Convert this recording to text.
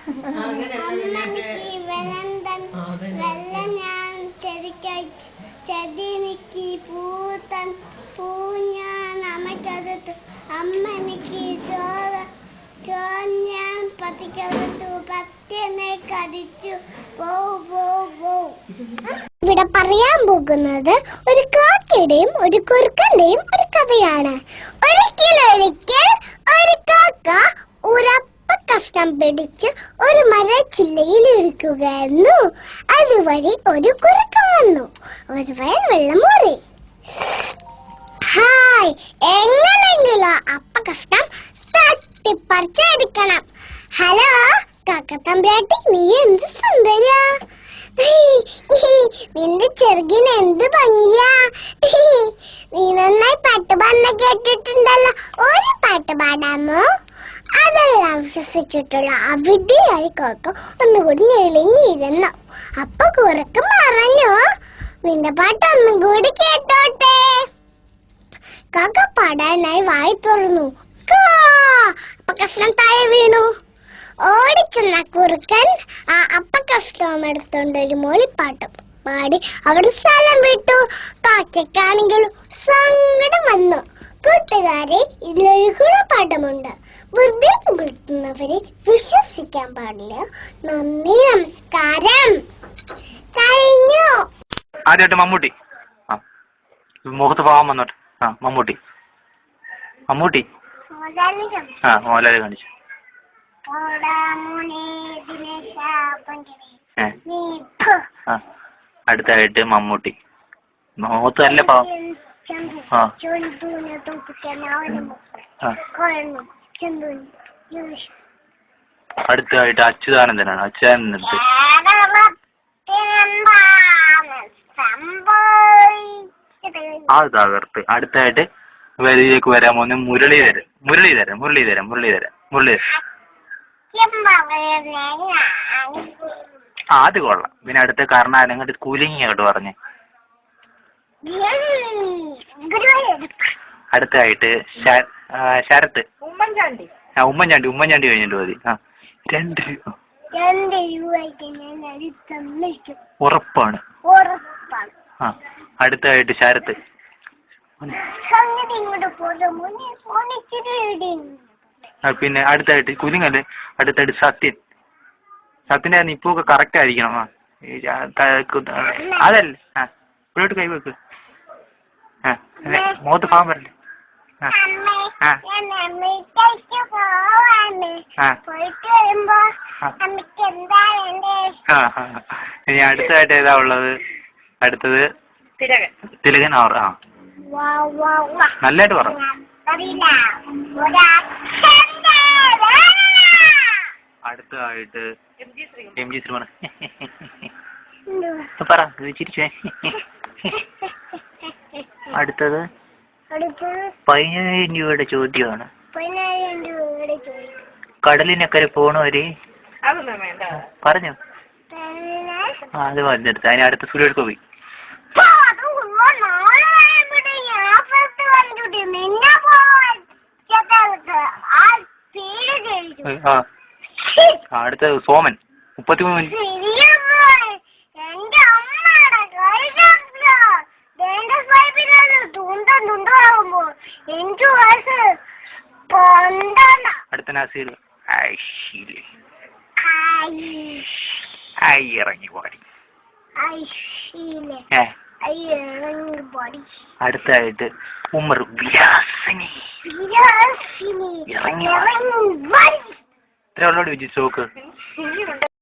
അമ്മനിക്ക് വെള്ളന്തൻ വെള്ളം ഞാൻ ചെതിനിക്ക് പൂത്തൻ പൂ ഞാൻ അമ്മച്ചെടുത്തു അമ്മനിക്ക് ഞാൻ പത്തിക്കടുത്തു പത്തിനെ കടിച്ചു ഇവിടെ പറയാൻ പോകുന്നത് ഒരു കാക്കയുടെയും ഒരു കുറുക്കന്റെയും ഒരു കഥയാണ്. ഒരിക്കൽ ഒരു കാക്ക ഉറപ്പ കഷ്ണം പിടിച്ച് ഒരു മരച്ചില്ലയിൽ ഇരിക്കുകയായിരുന്നു. അതുവഴി ഒരു കുറുക്കൻ വന്നു. ഒരു വയൽ വെള്ളം മൂറി. ഹായ്, എങ്ങനെയെങ്കിലും അപ്പ കഷ്ണം തട്ടിപ്പറിച്ചെടുക്കണം. ഹലോ കാക്കത്തമ്പ്രാട്ടി, നീ എന്ത് സുന്ദരിയാ, നിന്റെ ചെറുകിന് എന്ത് ഭംഗിയാ, നീ നന്നായി പാട്ട് പാടുന്ന കേട്ടിട്ടുണ്ടല്ലോ, ഒരു പാട്ട് പാടാമോ? അതെല്ലാം വിശ്വസിച്ചിട്ടുള്ള അവിടെയായി കാക്ക ഒന്നുകൂടി ഞെളിഞ്ഞിരുന്നു. അപ്പൊ കുറുക്കൻ പറഞ്ഞു, നിന്റെ പാട്ട് ഒന്നും കൂടി കേട്ടോട്ടെ. കാക്ക പാടാനായി വായി തുറന്നു. അപ്പ കഷ്ണം താഴെ വീണു. ഓടിച്ചെന്ന കുറുക്കൻ ആ അപ്പ കഷ്ണം എടുത്തോണ്ട് ഒരു മൂളിപ്പാട്ടും പാടി അവിടെ സ്ഥലം വിട്ടു. കാക്കയ്ക്കാണെങ്കിലും സങ്കടം വന്നു. കൂട്ടുകാരെ, ഇതിലൊരു ഗുണപാഠമുണ്ട്. വെറുതെ പുകഴ്ത്തുന്നവരെ വിശ്വസിക്കാൻ പാടില്ല. നന്ദി, നമസ്കാരം. കഴിഞ്ഞു. ആദ്യമായിട്ട് മമ്മൂട്ടി മുഖത്ത് പോകാൻ വന്നോട്ടെ. മമ്മൂട്ടി മോഹൻലാൽ കാണിച്ചു. അടുത്തായിട്ട് മമ്മൂട്ടി മുഖത്ത് നല്ല അടുത്തായിട്ട് അച്യുതാനന്ദനാണ്. അച്യുതാനന്ദൻ അത് തകർത്ത്. അടുത്തായിട്ട് വരിയിലേക്ക് വരാൻ പോകുന്ന മുരളീധരൻ. അത് കൊള്ളാം. പിന്നെ അടുത്ത കർണാടക അങ്ങോട്ട് കുലുങ്ങി അങ്ങോട്ട് പറഞ്ഞേ. അടുത്തായിട്ട് ശരത്ത്. ഉമ്മൻചാണ്ടി കഴിഞ്ഞിട്ട് മതി. 2 ഉറപ്പാണ്. അടുത്തായിട്ട് ശരത്ത്. പിന്നെ അടുത്തായിട്ട് കുലുങ്ങല്ലേ. അടുത്തായിട്ട് സത്യന്റെ നിപ്പൊക്കെ കറക്റ്റ് ആയിരിക്കണം. അതല്ലേ ഇവിടോട്ട് കൈവെക്ക്. മുഖത്ത് പാവം വരല്ലേ. ഇനി അടുത്തായിട്ട് ഏതാ ഉള്ളത്? അടുത്തത് തിലകൻ. നല്ലതായിട്ട് പറ. അടുത്തതായിട്ട് MG ശ്രീകുമാർ. പറ, ചിരിച്ചേ. അടുത്തത് 15,000 രൂപയുടെ ചോദ്യമാണ്. കടലിനക്കരെ പോണവര് പറഞ്ഞു. അത് വന്നെടുത്ത്. അതിന് അടുത്ത സുരേഷ് ഗോപി. അടുത്ത സോമൻ 33. അടുത്ത നസീർ. ഇറങ്ങി പാടി. അടുത്തായിട്ട് ഉമർ വിലാസിനി. ഇറങ്ങി ഇത്ര ഉള്ളോട് വിജയിച്ചു നോക്ക്.